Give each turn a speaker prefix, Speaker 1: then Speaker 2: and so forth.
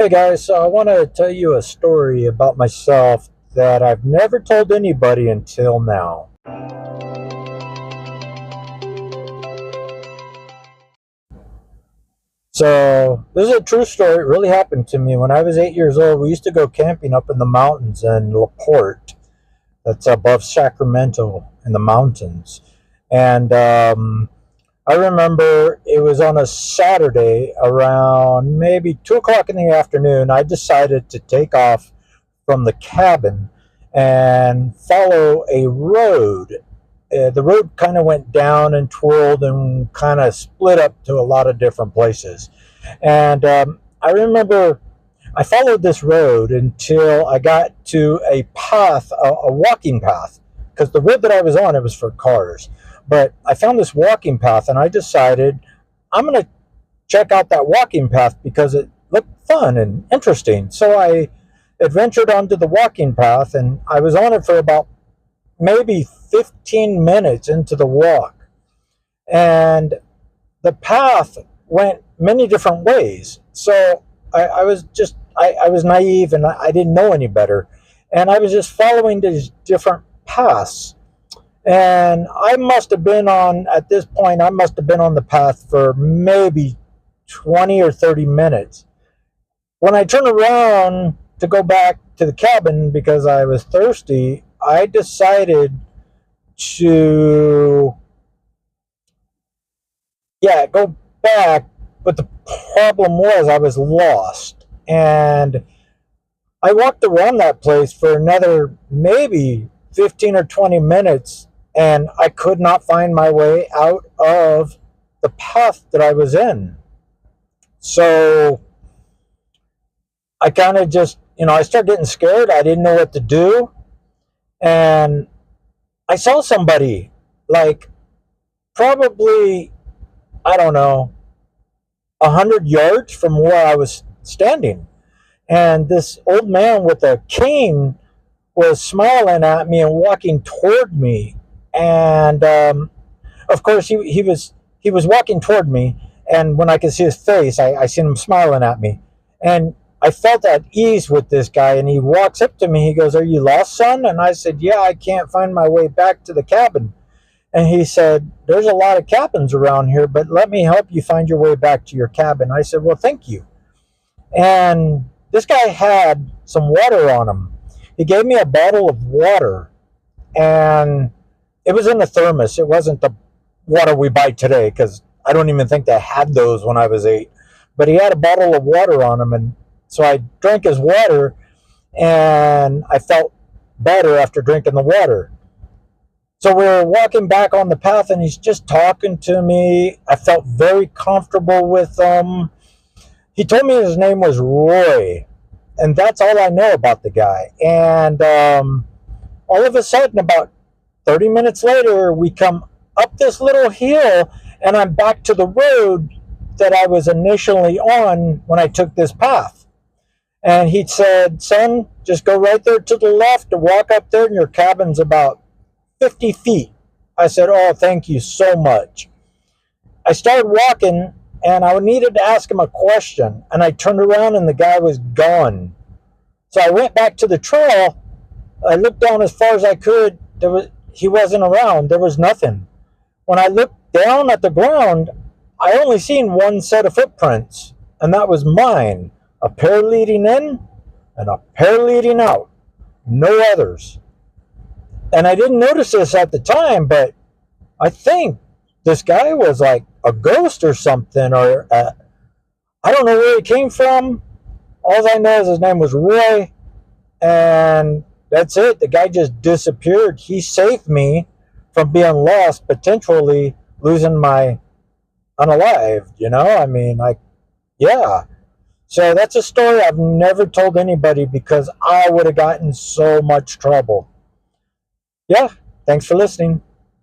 Speaker 1: Hey guys, so I want to tell you a story about myself that I've never told anybody until now. So, this is a true story. It really happened to me when I was 8 years old. We used to go camping up in the mountains in LaPorte, that's above Sacramento in the mountains. And I remember it was on a Saturday around maybe 2 o'clock in the afternoon. I decided to take off from the cabin and follow a road. The road kind of went down and twirled and kind of split up to a lot of different places. And I remember I followed this road until I got to a path, a walking path, because the road that I was on, it was for cars. But I found this walking path and I decided I'm going to check out that walking path because it looked fun and interesting. So I adventured onto the walking path and I was on it for about maybe 15 minutes into the walk. And the path went many different ways. So I was just, I was naive and I didn't know any better. And I was just following these different paths. And I must have been on, at this point, I must have been on the path for maybe 20 or 30 minutes. When I turned around to go back to the cabin because I was thirsty, I decided to, yeah, go back. But the problem was I was lost. And I walked around that place for another maybe 15 or 20 minutes and I could not find my way out of the path that I was in. So I kind of just, I started getting scared. I didn't know what to do. And I saw somebody like probably, I don't know, 100 yards from where I was standing. And this old man with a cane was smiling at me and walking toward me. And of course, he was walking toward me. And when I could see his face, I seen him smiling at me. And I felt at ease with this guy. And he walks up to me. He goes, "Are you lost, son?" And I said, "Yeah, I can't find my way back to the cabin." And he said, "There's a lot of cabins around here, but let me help you find your way back to your cabin." I said, "Well, thank you." And this guy had some water on him. He gave me a bottle of water, and it was in a thermos. It wasn't the water we buy today because I don't even think they had those when I was 8. But he had a bottle of water on him, and so I drank his water, and I felt better after drinking the water. So we were walking back on the path, and he's just talking to me. I felt very comfortable with him. He told me his name was Roy, and that's all I know about the guy. And all of a sudden, about 30 minutes later, we come up this little hill, and I'm back to the road that I was initially on when I took this path. And he said, "Son, just go right there to the left and walk up there, and your cabin's about 50 feet. I said, "Oh, thank you so much." I started walking, and I needed to ask him a question. And I turned around, and the guy was gone. So I went back to the trail. I looked down as far as I could. He wasn't around. There was nothing. When I looked down at the ground, I only seen one set of footprints, and that was mine. A pair leading in and a pair leading out. No others. And I didn't notice this at the time, but I think this guy was like a ghost or something, or I don't know where he came from. All I know is his name was Roy, and that's it. The guy just disappeared. He saved me from being lost, potentially losing my unalived, I mean, yeah. So that's a story I've never told anybody because I would have gotten so much trouble. Yeah, thanks for listening.